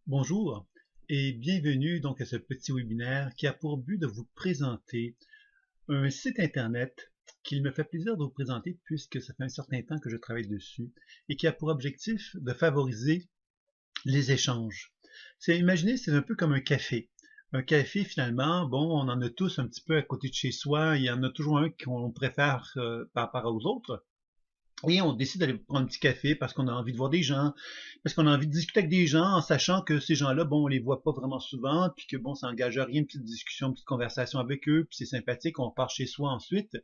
Bonjour et bienvenue donc à ce petit webinaire qui a pour but de vous présenter un site internet qu'il me fait plaisir de vous présenter puisque ça fait un certain temps que je travaille dessus et qui a pour objectif de favoriser les échanges. Imaginez, c'est un peu comme un café. Un café, finalement, bon, on en a tous un petit peu à côté de chez soi. Il y en a toujours un qu'on préfère par rapport aux autres. Et on décide d'aller prendre un petit café parce qu'on a envie de voir des gens, parce qu'on a envie de discuter avec des gens en sachant que ces gens-là, bon, on les voit pas vraiment souvent, puis que bon, ça engage à rien, une petite discussion, une petite conversation avec eux, puis c'est sympathique, on repart chez soi ensuite.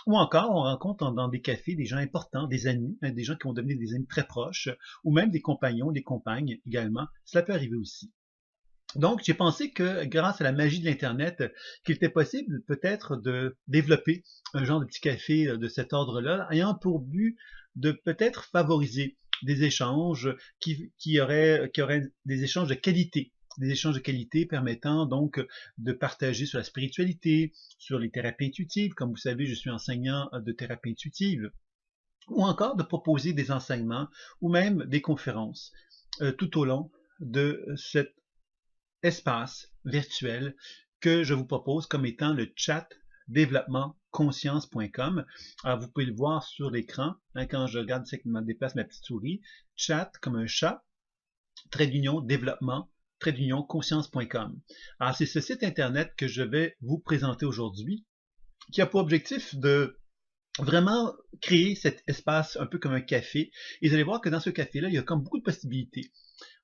Ou encore, on rencontre dans des cafés des gens importants, des amis, des gens qui vont devenir des amis très proches, ou même des compagnons, des compagnes également. Cela peut arriver aussi. Donc, j'ai pensé que grâce à la magie de l'Internet, qu'il était possible peut-être de développer un genre de petit café de cet ordre-là, ayant pour but de peut-être favoriser des échanges qui auraient des échanges de qualité. Des échanges de qualité permettant donc de partager sur la spiritualité, sur les thérapies intuitives. Comme vous savez, je suis enseignant de thérapie intuitive. Ou encore de proposer des enseignements ou même des conférences tout au long de cette espace virtuel que je vous propose comme étant le chat développementconscience.com. Alors, vous pouvez le voir sur l'écran quand je regarde, c'est que je déplace ma petite souris. Chat comme un chat, trait d'union, développement, trait d'union, conscience.com. Alors, c'est ce site internet que je vais vous présenter aujourd'hui qui a pour objectif de vraiment créer cet espace un peu comme un café. Et vous allez voir que dans ce café-là, il y a comme beaucoup de possibilités.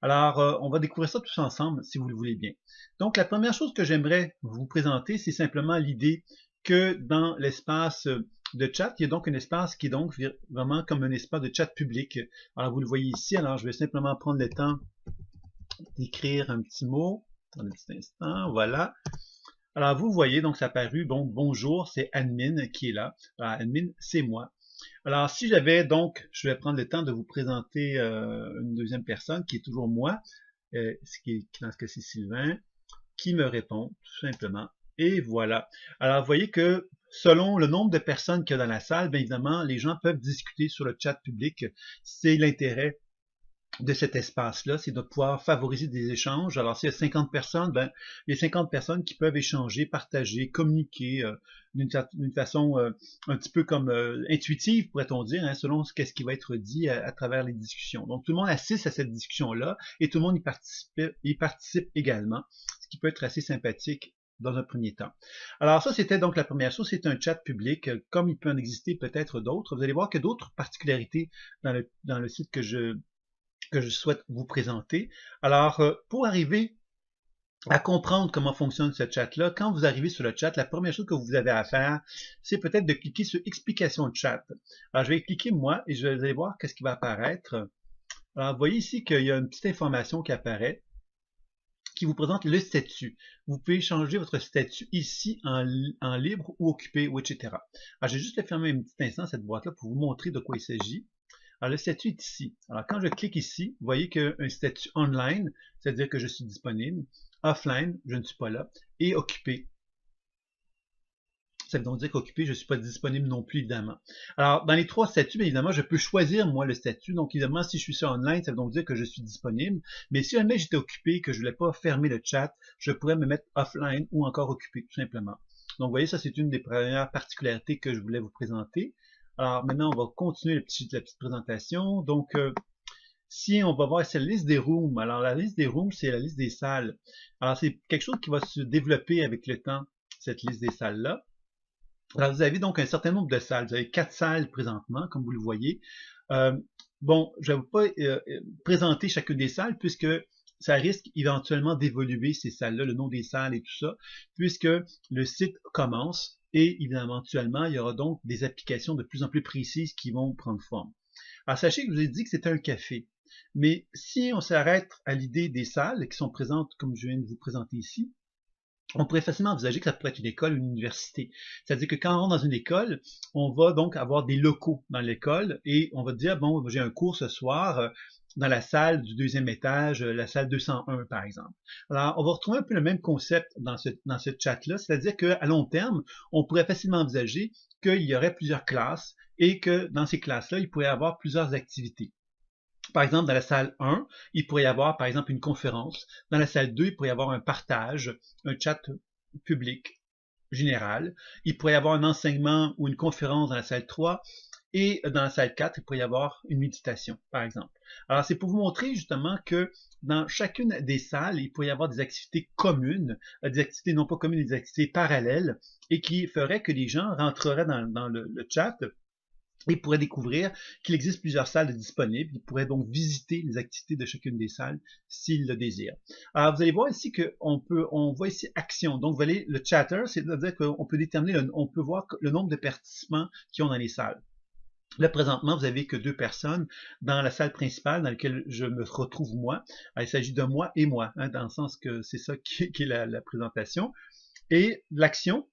Alors, on va découvrir ça tous ensemble, si vous le voulez bien. Donc, la première chose que j'aimerais vous présenter, c'est simplement l'idée que dans l'espace de chat, il y a donc un espace qui est donc vraiment comme un espace de chat public. Alors, vous le voyez ici, alors je vais simplement prendre le temps d'écrire un petit mot. Un petit instant, voilà. Alors, vous voyez, donc ça a apparu, bon, bonjour, c'est admin qui est là. Alors, admin, c'est moi. Alors, si j'avais donc, je vais prendre le temps de vous présenter une deuxième personne qui est toujours moi, dans ce cas-ci Sylvain, qui me répond tout simplement. Et voilà. Alors, vous voyez que selon le nombre de personnes qu'il y a dans la salle, bien évidemment, les gens peuvent discuter sur le chat public. C'est l'intérêt de cet espace-là, c'est de pouvoir favoriser des échanges. Alors, s'il y a 50 personnes, ben, il y a 50 personnes qui peuvent échanger, partager, communiquer d'une façon un petit peu comme intuitive, pourrait-on dire, hein, selon ce qui va être dit à travers les discussions. Donc, tout le monde assiste à cette discussion-là et tout le monde y participe également, ce qui peut être assez sympathique dans un premier temps. Alors ça, c'était donc la première chose, c'est un chat public, comme il peut en exister peut-être d'autres. Vous allez voir qu'il y a d'autres particularités dans le site que je souhaite vous présenter. Alors, pour arriver à comprendre comment fonctionne ce chat-là, quand vous arrivez sur le chat, la première chose que vous avez à faire, c'est peut-être de cliquer sur Explication de chat. Alors, je vais cliquer moi et je vais aller voir qu'est-ce qui va apparaître. Alors, vous voyez ici qu'il y a une petite information qui apparaît qui vous présente le statut. Vous pouvez changer votre statut ici en libre ou occupé, ou etc. Alors, je vais juste fermer un petit instant cette boîte-là pour vous montrer de quoi il s'agit. Alors, le statut est ici. Alors, quand je clique ici, vous voyez qu'un statut online, c'est-à-dire que je suis disponible. Offline, je ne suis pas là. Et occupé. Ça veut donc dire qu'occupé, je ne suis pas disponible non plus, évidemment. Alors, dans les trois statuts, bien évidemment, je peux choisir, moi, le statut. Donc, évidemment, si je suis sur online, ça veut donc dire que je suis disponible. Mais si jamais j'étais occupé, que je ne voulais pas fermer le chat, je pourrais me mettre offline ou encore occupé, tout simplement. Donc, vous voyez, ça, c'est une des premières particularités que je voulais vous présenter. Alors, maintenant, on va continuer la petite présentation. Donc, si on va voir, c'est la liste des rooms. Alors, la liste des rooms, c'est la liste des salles. Alors, c'est quelque chose qui va se développer avec le temps, cette liste des salles-là. Alors, vous avez donc un certain nombre de salles. Vous avez 4 salles présentement, comme vous le voyez. Bon, je ne vais pas présenter chacune des salles, puisque ça risque éventuellement d'évoluer, ces salles-là, le nom des salles et tout ça, puisque le site commence et éventuellement, il y aura donc des applications de plus en plus précises qui vont prendre forme. Alors, sachez que je vous ai dit que c'était un café. Mais si on s'arrête à l'idée des salles qui sont présentes, comme je viens de vous présenter ici, on pourrait facilement envisager que ça pourrait être une école ou une université. C'est-à-dire que quand on rentre dans une école, on va donc avoir des locaux dans l'école et on va dire, bon, j'ai un cours ce soir dans la salle du deuxième étage, la salle 201 par exemple. Alors, on va retrouver un peu le même concept dans ce chat-là, c'est-à-dire qu'à long terme, on pourrait facilement envisager qu'il y aurait plusieurs classes et que dans ces classes-là, il pourrait y avoir plusieurs activités. Par exemple, dans la salle 1, il pourrait y avoir, par exemple, une conférence. Dans la salle 2, il pourrait y avoir un partage, un chat public général. Il pourrait y avoir un enseignement ou une conférence dans la salle 3. Et dans la salle 4, il pourrait y avoir une méditation, par exemple. Alors, c'est pour vous montrer justement que dans chacune des salles, il pourrait y avoir des activités communes, des activités non pas communes, des activités parallèles, et qui feraient que les gens rentreraient dans le chat et pourraient découvrir qu'il existe plusieurs salles disponibles. Ils pourraient donc visiter les activités de chacune des salles s'ils le désirent. Alors, vous allez voir ici on voit ici action. Donc, vous voyez, le chatter, c'est-à-dire qu'on peut déterminer, on peut voir le nombre de participants qui ont dans les salles. Là, présentement, vous n'avez que 2 personnes dans la salle principale dans laquelle je me retrouve moi. Alors, il s'agit de moi et moi, hein, dans le sens que c'est ça qui est la présentation. Et l'action,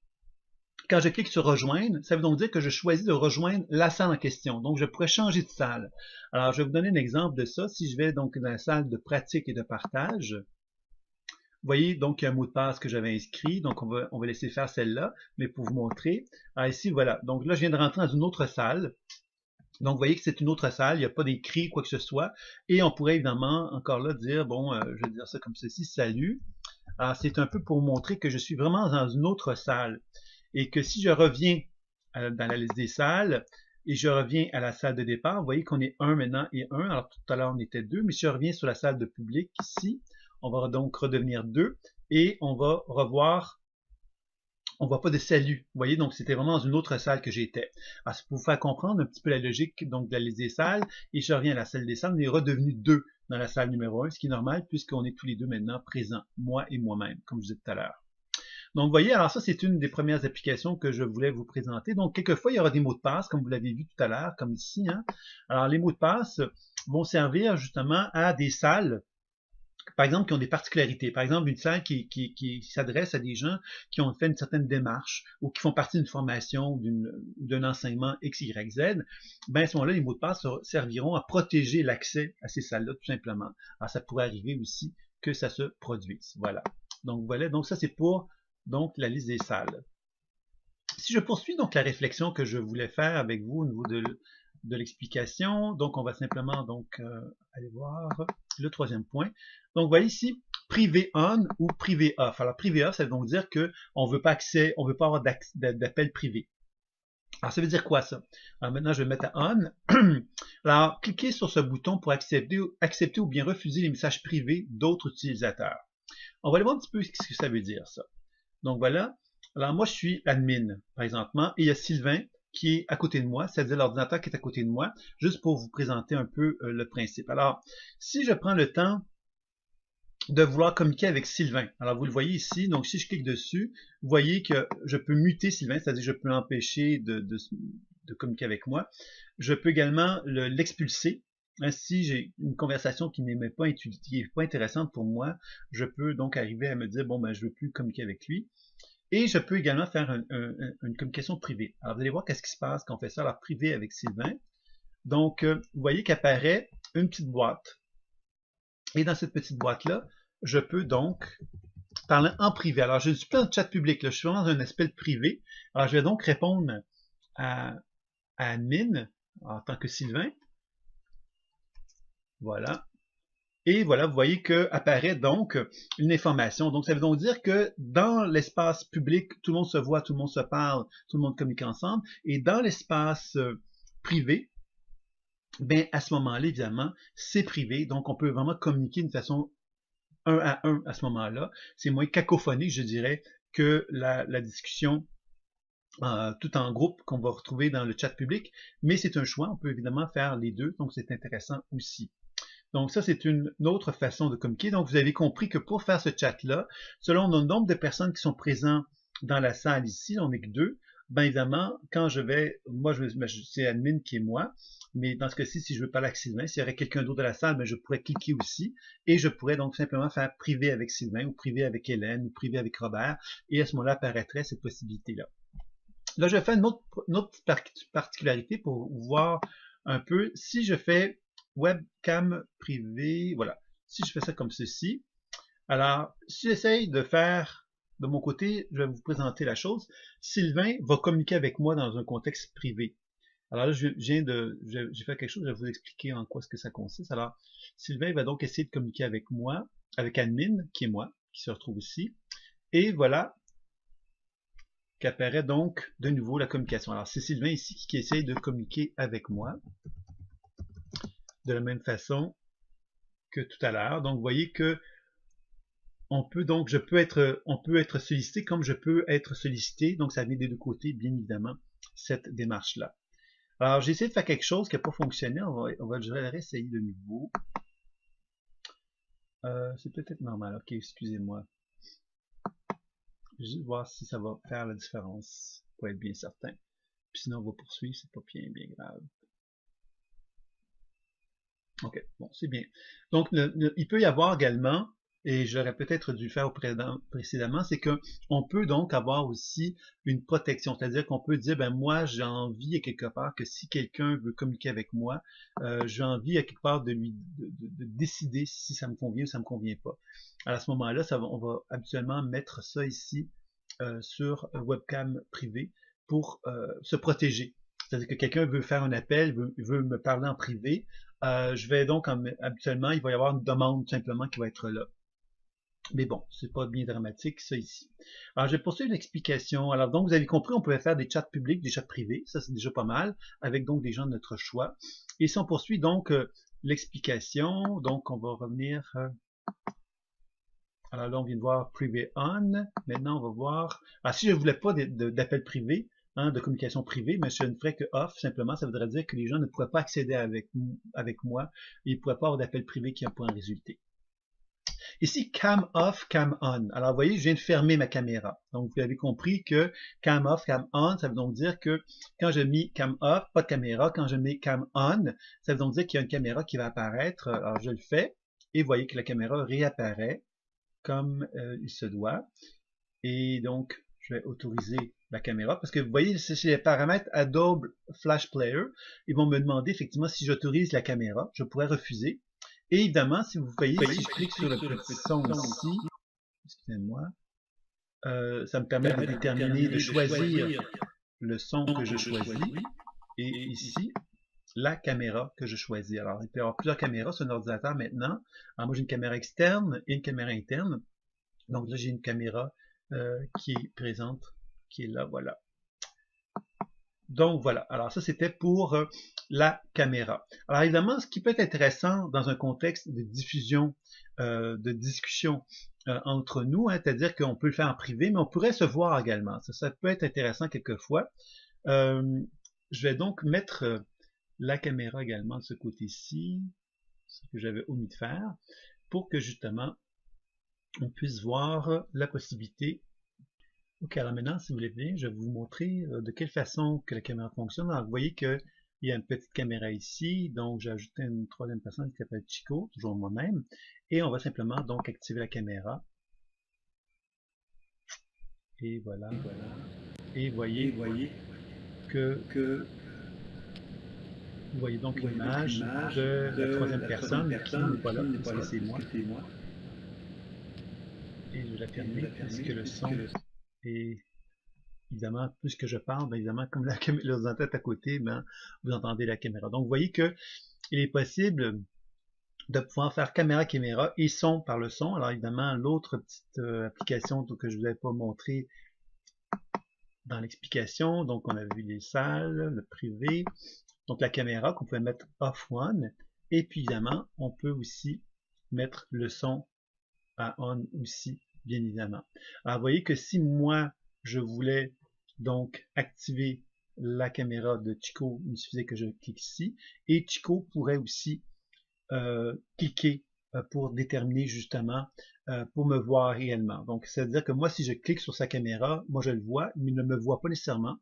quand je clique sur rejoindre, ça veut donc dire que je choisis de rejoindre la salle en question. Donc, je pourrais changer de salle. Alors, je vais vous donner un exemple de ça. Si je vais donc dans la salle de pratique et de partage, vous voyez, donc, il y a un mot de passe que j'avais inscrit. Donc, on va laisser faire celle-là, mais pour vous montrer. Alors, ici, voilà. Donc, là, je viens de rentrer dans une autre salle. Donc, vous voyez que c'est une autre salle, il n'y a pas d'écrit, quoi que ce soit. Et on pourrait évidemment, encore là, dire, bon, je vais dire ça comme ceci, salut. Alors, c'est un peu pour montrer que je suis vraiment dans une autre salle. Et que si je reviens dans la liste des salles, et je reviens à la salle de départ, vous voyez qu'on est 1 maintenant et 1. Alors, tout à l'heure, on était 2. Mais si je reviens sur la salle de public, ici, on va donc redevenir 2. Et on va revoir... on voit pas de salut. Vous voyez, donc c'était vraiment dans une autre salle que j'étais. Alors, c'est pour vous faire comprendre un petit peu la logique donc, de la liste des salles. Et je reviens à la salle des salles, on est redevenu 2 dans la salle numéro 1, ce qui est normal puisqu'on est tous les deux maintenant présents, moi et moi-même, comme je disais tout à l'heure. Donc, vous voyez, alors ça, c'est une des premières applications que je voulais vous présenter. Donc, quelquefois, il y aura des mots de passe, comme vous l'avez vu tout à l'heure, comme ici. Hein. Alors, les mots de passe vont servir justement à des salles par exemple, qui ont des particularités. Par exemple, une salle qui s'adresse à des gens qui ont fait une certaine démarche ou qui font partie d'une formation ou d'un enseignement X, Y, Z, ben à ce moment-là, les mots de passe serviront à protéger l'accès à ces salles-là, tout simplement. Alors, ça pourrait arriver aussi que ça se produise. Voilà. Donc ça, c'est pour donc, la liste des salles. Si je poursuis donc la réflexion que je voulais faire avec vous au niveau de l'explication, donc on va simplement donc aller voir le 3e point. Donc, vous voyez ici, privé on ou privé off. Alors, privé off, ça veut donc dire qu'on ne veut pas accès, on veut pas avoir d'appel privé. Alors, ça veut dire quoi, ça? Alors, maintenant, je vais mettre à on. Alors, cliquez sur ce bouton pour accepter ou bien refuser les messages privés d'autres utilisateurs. On va aller voir un petit peu ce que ça veut dire, ça. Donc, voilà. Alors, moi, je suis admin, présentement, et il y a Sylvain qui est à côté de moi, c'est-à-dire l'ordinateur qui est à côté de moi, juste pour vous présenter un peu le principe. Alors, si je prends le temps de vouloir communiquer avec Sylvain. Alors, vous le voyez ici, donc si je clique dessus, vous voyez que je peux muter Sylvain, c'est-à-dire que je peux l'empêcher de communiquer avec moi. Je peux également l'expulser. Si j'ai une conversation qui n'est pas intéressante pour moi, je peux donc arriver à me dire, bon, ben, je ne veux plus communiquer avec lui. Et je peux également faire une communication privée. Alors, vous allez voir qu'est-ce qui se passe quand on fait ça, alors privé avec Sylvain. Donc, vous voyez qu'apparaît une petite boîte. Et dans cette petite boîte-là, je peux donc parler en privé. Alors, je ne suis pas en chat public, là, je suis vraiment dans un aspect privé. Alors, je vais donc répondre à admin en tant que Sylvain. Voilà. Et voilà, vous voyez qu'apparaît donc une information. Donc, ça veut donc dire que dans l'espace public, tout le monde se voit, tout le monde se parle, tout le monde communique ensemble. Et dans l'espace privé, ben, à ce moment-là, évidemment, c'est privé. Donc, on peut vraiment communiquer d'une façon 1 à 1 à ce moment-là. C'est moins cacophonique, je dirais, que la discussion tout en groupe qu'on va retrouver dans le chat public. Mais c'est un choix. On peut évidemment faire les deux. Donc, c'est intéressant aussi. Donc ça, c'est une autre façon de communiquer. Donc vous avez compris que pour faire ce chat-là, selon le nombre de personnes qui sont présentes dans la salle ici, on n'est que 2, bien évidemment, quand je vais, moi c'est admin qui est moi, mais dans ce cas-ci, si je veux parler avec Sylvain, s'il y aurait quelqu'un d'autre dans la salle, bien, je pourrais cliquer aussi, et je pourrais donc simplement faire privé avec Sylvain, ou privé avec Hélène, ou privé avec Robert, et à ce moment-là apparaîtrait cette possibilité-là. Là, je vais faire une autre particularité pour voir un peu, si je fais webcam privé, voilà. Si je fais ça comme ceci, alors, si j'essaye de faire, de mon côté, je vais vous présenter la chose, Sylvain va communiquer avec moi dans un contexte privé. Alors là, j'ai fait quelque chose, je vais vous expliquer en quoi est-ce que ça consiste. Alors, Sylvain va donc essayer de communiquer avec moi, avec admin, qui est moi, qui se retrouve ici. Et voilà qu'apparaît donc de nouveau la communication. Alors, c'est Sylvain ici qui essaye de communiquer avec moi de la même façon que tout à l'heure. Donc, vous voyez que on peut être sollicité comme je peux être sollicité. Donc, ça vient des deux côtés, bien évidemment, cette démarche-là. Alors, j'ai essayé de faire quelque chose qui n'a pas fonctionné. Je vais réessayer de nouveau. C'est peut-être normal. Ok, excusez-moi. Juste voir si ça va faire la différence pour être bien certain. Puis sinon, on va poursuivre, c'est pas bien grave. Ok, bon, c'est bien. Donc, il peut y avoir également, et j'aurais peut-être dû le faire précédemment, c'est qu'on peut donc avoir aussi une protection. C'est-à-dire qu'on peut dire, ben moi, j'ai envie à quelque part que si quelqu'un veut communiquer avec moi, j'ai envie à quelque part de décider si ça me convient ou ça me convient pas. À ce moment-là, on va habituellement mettre ça ici sur webcam privé pour se protéger. C'est-à-dire que quelqu'un veut faire un appel, veut me parler en privé, je vais donc, habituellement, il va y avoir une demande simplement qui va être là. Mais bon, c'est pas bien dramatique, ça ici. Alors, je vais poursuivre une explication. Alors, donc, vous avez compris, on pouvait faire des chats publics, des chats privés. Ça, c'est déjà pas mal, avec donc des gens de notre choix. Et si on poursuit donc l'explication, donc on va revenir... alors là, on vient de voir privé on. Maintenant, on va voir... Ah, si je ne voulais pas d'appel privé, de communication privée, mais je ne ferais que off, simplement, ça voudrait dire que les gens ne pourraient pas accéder avec moi, ils ne pourraient pas avoir d'appel privé qui pourrait en résulter. Ici, cam off, cam on. Alors, vous voyez, je viens de fermer ma caméra. Donc, vous avez compris que cam off, cam on, ça veut donc dire que quand je mets cam off, pas de caméra. Quand je mets cam on, ça veut donc dire qu'il y a une caméra qui va apparaître. Alors, je le fais, et vous voyez que la caméra réapparaît comme il se doit. Et donc, je vais autoriser la caméra, parce que vous voyez, c'est les paramètres Adobe Flash Player. Ils vont me demander effectivement si j'autorise la caméra. Je pourrais refuser. Et évidemment, si vous voyez, si je clique sur le petit son ici, excusez-moi, ça me permet de déterminer, de choisir le son que je choisis. Et ici, la caméra que je choisis. Alors, il peut y avoir plusieurs caméras sur un ordinateur maintenant. Alors, moi, j'ai une caméra externe et une caméra interne. Donc là, j'ai une caméra qui est présente, qui est là, voilà. Donc voilà, alors ça c'était pour la caméra. Alors évidemment, ce qui peut être intéressant dans un contexte de diffusion, de discussion entre nous, c'est-à-dire qu'on peut le faire en privé, mais on pourrait se voir également. Ça peut être intéressant quelquefois. Je vais donc mettre la caméra également de ce côté-ci, ce que j'avais omis de faire, pour que justement on puisse voir la possibilité. Ok, alors maintenant, si vous voulez bien, je vais vous montrer de quelle façon que la caméra fonctionne. Alors, vous voyez qu'il y a une petite caméra ici, donc j'ai ajouté une troisième personne qui s'appelle Chico, toujours moi-même, et on va simplement donc activer la caméra. Et voilà. Et vous voyez que vous voyez donc l'image de la troisième personne qui n'est pas là, puisque c'est moi. Et je vais la fermer, puisque le son est... Évidemment, plus que je parle, bien évidemment, comme l'ordinateur est à côté, ben, vous entendez la caméra. Donc, vous voyez que il est possible de pouvoir faire caméra et son par le son. Alors, évidemment, l'autre petite application que je ne vous avais pas montré dans l'explication, donc on a vu les salles, le privé, donc la caméra qu'on pouvait mettre off one, et puis évidemment, on peut aussi mettre le son à on aussi, bien évidemment. Alors, vous voyez que si moi, je voulais donc activer la caméra de Chico, il suffisait que je clique ici, et Chico pourrait aussi cliquer pour déterminer justement, pour me voir réellement. Donc, c'est-à-dire que moi, si je clique sur sa caméra, moi je le vois, mais il ne me voit pas nécessairement,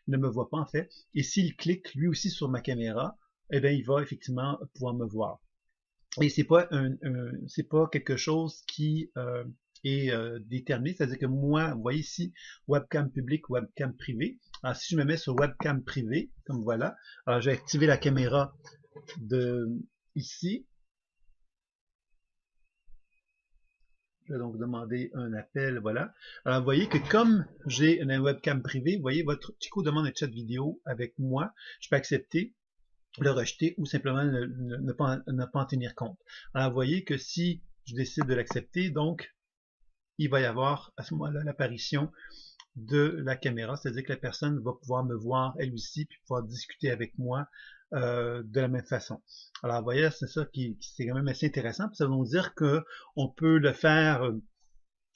il ne me voit pas en fait, et s'il clique lui aussi sur ma caméra, eh bien, il va effectivement pouvoir me voir. Et c'est pas c'est pas quelque chose qui est déterminé, c'est-à-dire que moi, vous voyez ici, webcam public, webcam privé. Alors, si je me mets sur webcam privé, comme voilà, alors j'ai activé la caméra de ici. Je vais donc demander un appel, voilà. Alors, vous voyez que comme j'ai une webcam privée, vous voyez, votre Chico demande un chat vidéo avec moi. Je peux accepter, le rejeter ou simplement ne pas en tenir compte. Alors, vous voyez que si je décide de l'accepter, donc, il va y avoir à ce moment-là l'apparition de la caméra, c'est-à-dire que la personne va pouvoir me voir elle aussi, puis pouvoir discuter avec moi de la même façon. Alors, vous voyez, c'est ça qui c'est quand même assez intéressant, puis ça veut donc dire que on peut le faire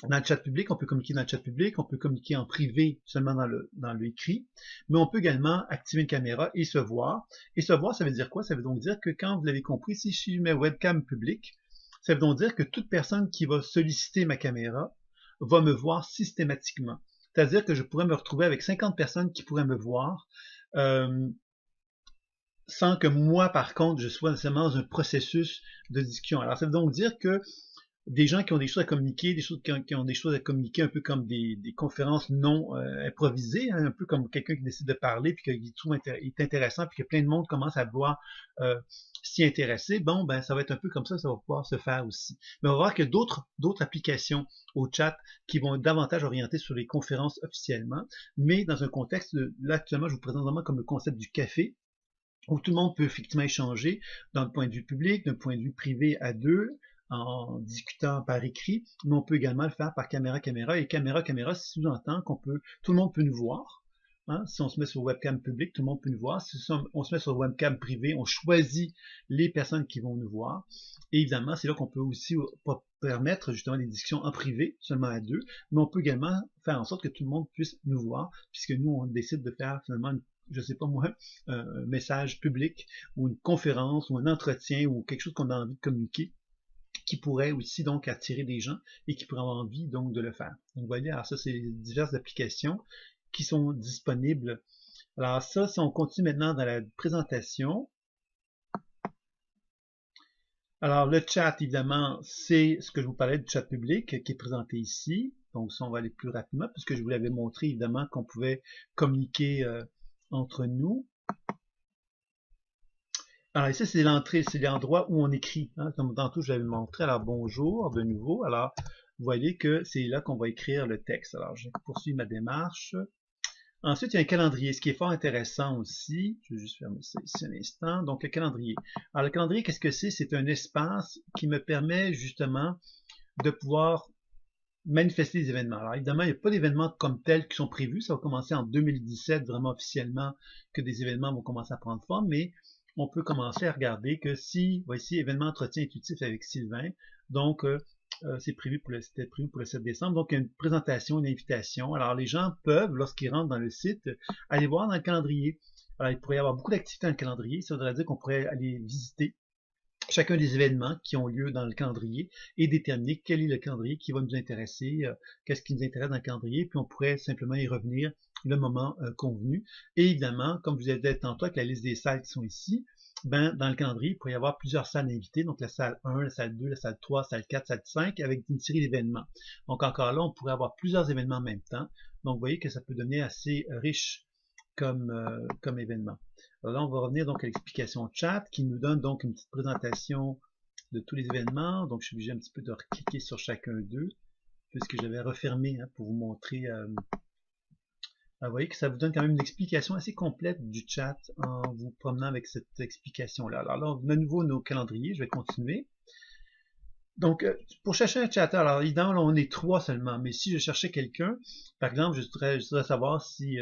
dans le chat public, on peut communiquer dans le chat public, on peut communiquer en privé seulement dans le écrit, mais on peut également activer une caméra et se voir. Et se voir, ça veut dire quoi? Ça veut donc dire que quand vous l'avez compris, si je mets webcam public, ça veut donc dire que toute personne qui va solliciter ma caméra va me voir systématiquement. C'est-à-dire que je pourrais me retrouver avec 50 personnes qui pourraient me voir sans que moi, par contre, je sois nécessairement dans un processus de discussion. Alors, ça veut donc dire que des gens qui ont des choses à communiquer, qui ont des choses à communiquer un peu comme des conférences non improvisées, hein, un peu comme quelqu'un qui décide de parler puis qui est intéressant puis que plein de monde commence à vouloir s'y intéresser, bon, ben ça va être un peu comme ça va pouvoir se faire aussi. Mais on va voir qu'il y a d'autres applications au chat qui vont être davantage orientées sur les conférences officiellement, mais dans un contexte, là actuellement je vous présente vraiment comme le concept du café, où tout le monde peut effectivement échanger d'un point de vue public, d'un point de vue privé à deux, en discutant par écrit, mais on peut également le faire par caméra-caméra, et caméra-caméra sous-entend tout le monde peut nous voir. Hein? Si on se met sur webcam public, tout le monde peut nous voir. Si on se met sur webcam privé, on choisit les personnes qui vont nous voir. Et évidemment, c'est là qu'on peut aussi permettre justement des discussions en privé, seulement à deux, mais on peut également faire en sorte que tout le monde puisse nous voir, puisque nous, on décide de faire finalement je sais pas moi, un message public ou une conférence ou un entretien ou quelque chose qu'on a envie de communiquer qui pourrait aussi donc attirer des gens et qui pourraient avoir envie donc de le faire. Donc vous voyez, alors ça c'est diverses applications qui sont disponibles. Alors ça, si on continue maintenant dans la présentation, alors le chat évidemment c'est ce que je vous parlais du chat public qui est présenté ici. Donc ça on va aller plus rapidement puisque je vous l'avais montré évidemment qu'on pouvait communiquer entre nous. Alors ici, c'est l'entrée, c'est l'endroit où on écrit. Hein, comme tantôt, je l'avais montré. Alors bonjour de nouveau. Alors, vous voyez que c'est là qu'on va écrire le texte. Alors, je poursuis ma démarche. Ensuite, il y a un calendrier, ce qui est fort intéressant aussi. Je vais juste fermer ça ici un instant. Donc, le calendrier. Alors, le calendrier, qu'est-ce que c'est? C'est un espace qui me permet justement de pouvoir manifester des événements. Alors, évidemment, il n'y a pas d'événements comme tels qui sont prévus. Ça va commencer en 2017, vraiment officiellement, que des événements vont commencer à prendre forme, mais on peut commencer à regarder que si, voici, événement entretien intuitif avec Sylvain, donc c'était prévu pour le 7 décembre, donc une présentation, une invitation. Alors les gens peuvent, lorsqu'ils rentrent dans le site, aller voir dans le calendrier. Alors il pourrait y avoir beaucoup d'activités dans le calendrier, ça voudrait dire qu'on pourrait aller visiter chacun des événements qui ont lieu dans le calendrier et déterminer quel est le calendrier qui va nous intéresser, qu'est-ce qui nous intéresse dans le calendrier, puis on pourrait simplement y revenir le moment convenu. Et évidemment, comme je vous ai dit tantôt avec la liste des salles qui sont ici, ben, dans le calendrier, il pourrait y avoir plusieurs salles d'invités, donc la salle 1, la salle 2, la salle 3, la salle 4, la salle 5, avec une série d'événements. Donc encore là, on pourrait avoir plusieurs événements en même temps. Donc vous voyez que ça peut devenir assez riche comme événement. Alors là, on va revenir donc à l'explication chat qui nous donne donc une petite présentation de tous les événements. Donc je suis obligé un petit peu de recliquer sur chacun d'eux puisque j'avais refermé hein, pour vous montrer. Vous voyez que ça vous donne quand même une explication assez complète du chat en vous promenant avec cette explication-là. Alors là, on a de nouveau nos calendriers. Je vais continuer. Donc, pour chercher un chatter, alors évidemment, là, on est 3 seulement, mais si je cherchais quelqu'un, par exemple, je voudrais savoir si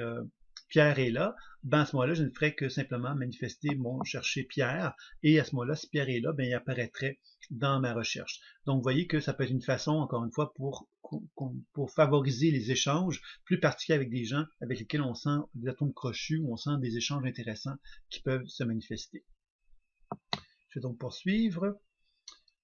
Pierre est là, ben à ce moment-là, je ne ferais que simplement manifester mon chercher Pierre, et à ce moment-là, si Pierre est là, ben il apparaîtrait dans ma recherche. Donc, vous voyez que ça peut être une façon, encore une fois, pour favoriser les échanges, plus particuliers avec des gens avec lesquels on sent des atomes crochus, ou on sent des échanges intéressants qui peuvent se manifester. Je vais donc poursuivre.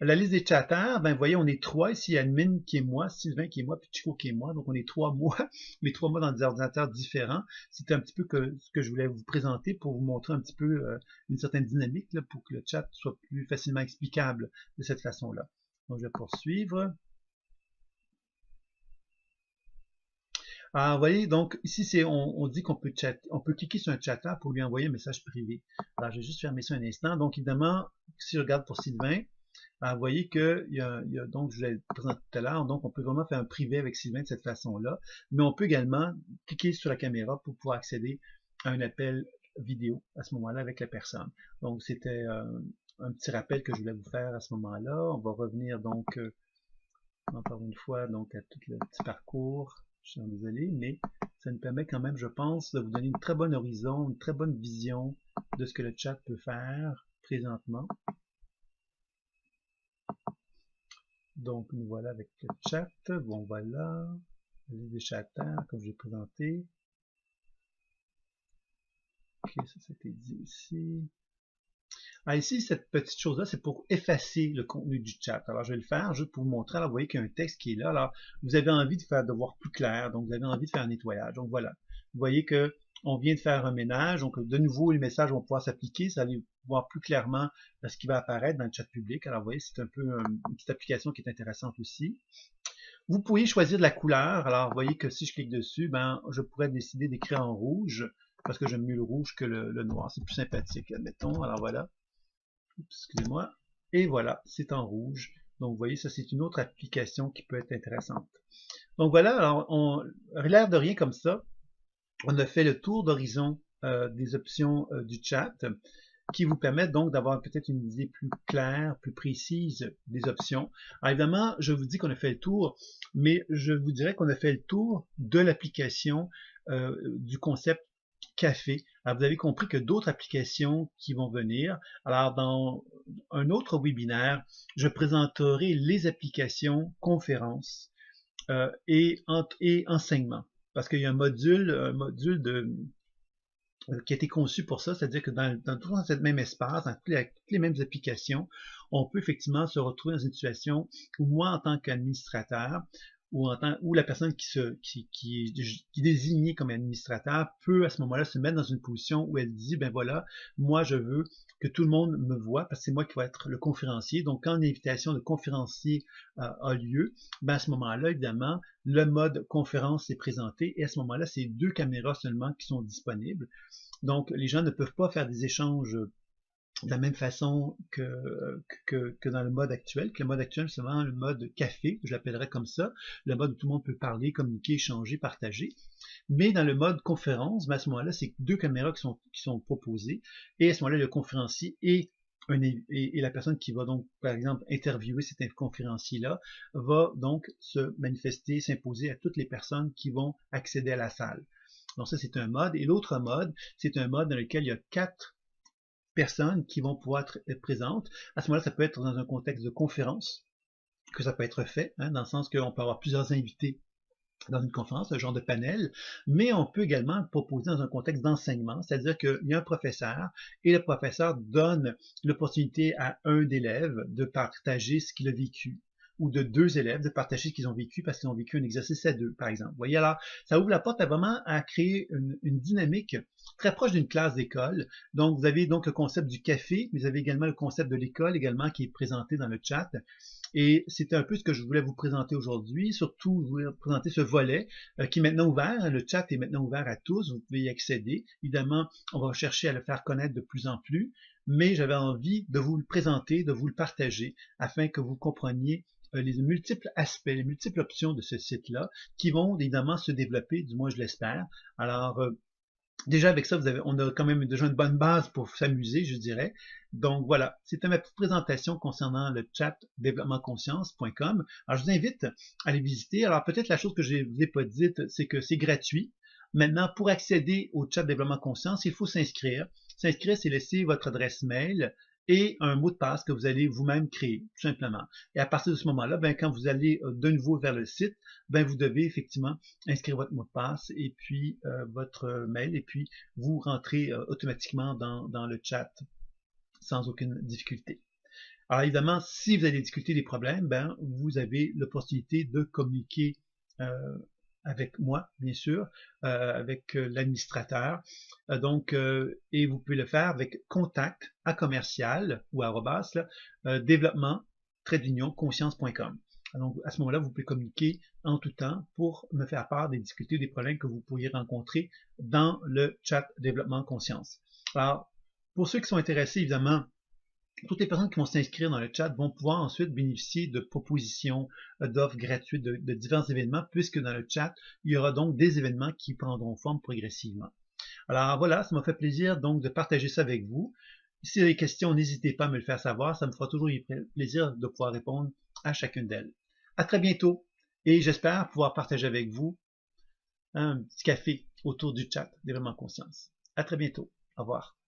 La liste des chatters, ben vous voyez, on est 3 ici, admin qui est moi, Sylvain qui est moi, puis Chico qui est moi, donc on est 3 mois, mais 3 mois dans des ordinateurs différents. C'était un petit peu ce que je voulais vous présenter pour vous montrer un petit peu une certaine dynamique là, pour que le chat soit plus facilement explicable de cette façon-là. Donc je vais poursuivre. Alors, vous voyez, donc ici on dit qu'on peut cliquer sur un chatter pour lui envoyer un message privé. Alors je vais juste fermer ça un instant. Donc évidemment, si je regarde pour Sylvain, Alors, vous voyez que donc, je vous l'ai présenté tout à l'heure, donc on peut vraiment faire un privé avec Sylvain de cette façon-là, mais on peut également cliquer sur la caméra pour pouvoir accéder à un appel vidéo à ce moment-là avec la personne. Donc, c'était un petit rappel que je voulais vous faire à ce moment-là. On va revenir donc encore une fois donc à tout le petit parcours. Je suis désolé, mais ça nous permet quand même, je pense, de vous donner une très bonne horizon, une très bonne vision de ce que le chat peut faire présentement. Donc, nous voilà avec le chat. Bon, voilà. Les chatteurs, comme j'ai présenté. Ok, ça c'était dit ici. Ah, ici, cette petite chose-là, c'est pour effacer le contenu du chat. Alors, je vais le faire juste pour vous montrer. Alors, vous voyez qu'il y a un texte qui est là. Alors, vous avez envie de voir plus clair. Donc, vous avez envie de faire un nettoyage. Donc, voilà. Vous voyez que on vient de faire un ménage. Donc, de nouveau, les messages vont pouvoir s'appliquer. Ça va voir plus clairement ce qui va apparaître dans le chat public. Alors, vous voyez, c'est un peu une petite application qui est intéressante aussi. Vous pouvez choisir de la couleur. Alors, vous voyez que si je clique dessus, ben, je pourrais décider d'écrire en rouge parce que j'aime mieux le rouge que le noir. C'est plus sympathique, admettons. Alors, voilà. Excusez-moi. Et voilà, c'est en rouge. Donc, vous voyez, ça, c'est une autre application qui peut être intéressante. Donc, voilà, alors, l'air de rien comme ça, on a fait le tour d'horizon des options du chat qui vous permettent donc d'avoir peut-être une idée plus claire, plus précise des options. Alors, évidemment, je vous dis qu'on a fait le tour, mais je vous dirais qu'on a fait le tour de l'application du concept café. Alors, vous avez compris que d'autres applications qui vont venir. Alors, dans un autre webinaire, je présenterai les applications conférences et enseignement. Parce qu'il y a un module qui a été conçu pour ça, c'est-à-dire que dans tout ce même espace, dans toutes les mêmes applications, on peut effectivement se retrouver dans une situation où moi, en tant qu'administrateur, ou la personne qui est désignée comme administrateur peut à ce moment-là se mettre dans une position où elle dit, ben voilà, moi je veux que tout le monde me voit parce que c'est moi qui vais être le conférencier. Donc quand une invitation de conférencier a lieu, ben à ce moment-là, évidemment, le mode conférence est présenté et à ce moment-là, c'est 2 caméras seulement qui sont disponibles. Donc les gens ne peuvent pas faire des échanges de la même façon que dans le mode actuel, que le mode actuel, c'est vraiment le mode café, je l'appellerais comme ça, le mode où tout le monde peut parler, communiquer, échanger, partager. Mais dans le mode conférence, ben à ce moment-là, c'est 2 caméras qui sont proposées, et à ce moment-là, le conférencier et la personne qui va donc, par exemple, interviewer cet conférencier-là, va donc se manifester, s'imposer à toutes les personnes qui vont accéder à la salle. Donc ça, c'est un mode. Et l'autre mode, c'est un mode dans lequel il y a 4 personnes qui vont pouvoir être présentes. À ce moment-là, ça peut être dans un contexte de conférence que ça peut être fait, hein, dans le sens qu'on peut avoir plusieurs invités dans une conférence, un genre de panel, mais on peut également le proposer dans un contexte d'enseignement, c'est-à-dire qu'il y a un professeur et le professeur donne l'opportunité à un d'élèves de partager ce qu'il a vécu ou de 2 élèves de partager ce qu'ils ont vécu parce qu'ils ont vécu un exercice à 2, par exemple. Vous voyez, alors, ça ouvre la porte à vraiment à créer une dynamique très proche d'une classe d'école. Donc, vous avez donc le concept du café, mais vous avez également le concept de l'école également qui est présenté dans le chat. Et c'était un peu ce que je voulais vous présenter aujourd'hui, surtout vous présenter ce volet qui est maintenant ouvert. Le chat est maintenant ouvert à tous, vous pouvez y accéder. Évidemment, on va chercher à le faire connaître de plus en plus, mais j'avais envie de vous le présenter, de vous le partager, afin que vous compreniez les multiples aspects, les multiples options de ce site-là, qui vont évidemment se développer, du moins je l'espère. Alors, déjà avec ça, on a quand même déjà une bonne base pour s'amuser, je dirais. Donc voilà, c'était ma petite présentation concernant le chat développementconscience.com. Alors je vous invite à aller visiter. Alors peut-être la chose que je ne vous ai pas dite, c'est que c'est gratuit. Maintenant, pour accéder au chat développement conscience, il faut s'inscrire. S'inscrire, c'est laisser votre adresse mail et un mot de passe que vous allez vous-même créer, tout simplement. Et à partir de ce moment-là, ben, quand vous allez de nouveau vers le site, ben, vous devez effectivement inscrire votre mot de passe et puis votre mail et puis vous rentrez automatiquement dans le chat sans aucune difficulté. Alors évidemment, si vous avez des difficultés, des problèmes, ben, vous avez l'opportunité de communiquer avec moi, bien sûr, avec l'administrateur. Et vous pouvez le faire avec contact à commercial ou arrobas, développement-conscience.com. Donc, à ce moment-là, vous pouvez communiquer en tout temps pour me faire part des difficultés, des problèmes que vous pourriez rencontrer dans le chat développement conscience. Alors, pour ceux qui sont intéressés, évidemment, toutes les personnes qui vont s'inscrire dans le chat vont pouvoir ensuite bénéficier de propositions d'offres gratuites de divers événements, puisque dans le chat, il y aura donc des événements qui prendront forme progressivement. Alors voilà, ça m'a fait plaisir donc de partager ça avec vous. Si vous avez des questions, n'hésitez pas à me le faire savoir, ça me fera toujours plaisir de pouvoir répondre à chacune d'elles. À très bientôt et j'espère pouvoir partager avec vous un petit café autour du chat d'événements conscience. À très bientôt. Au revoir.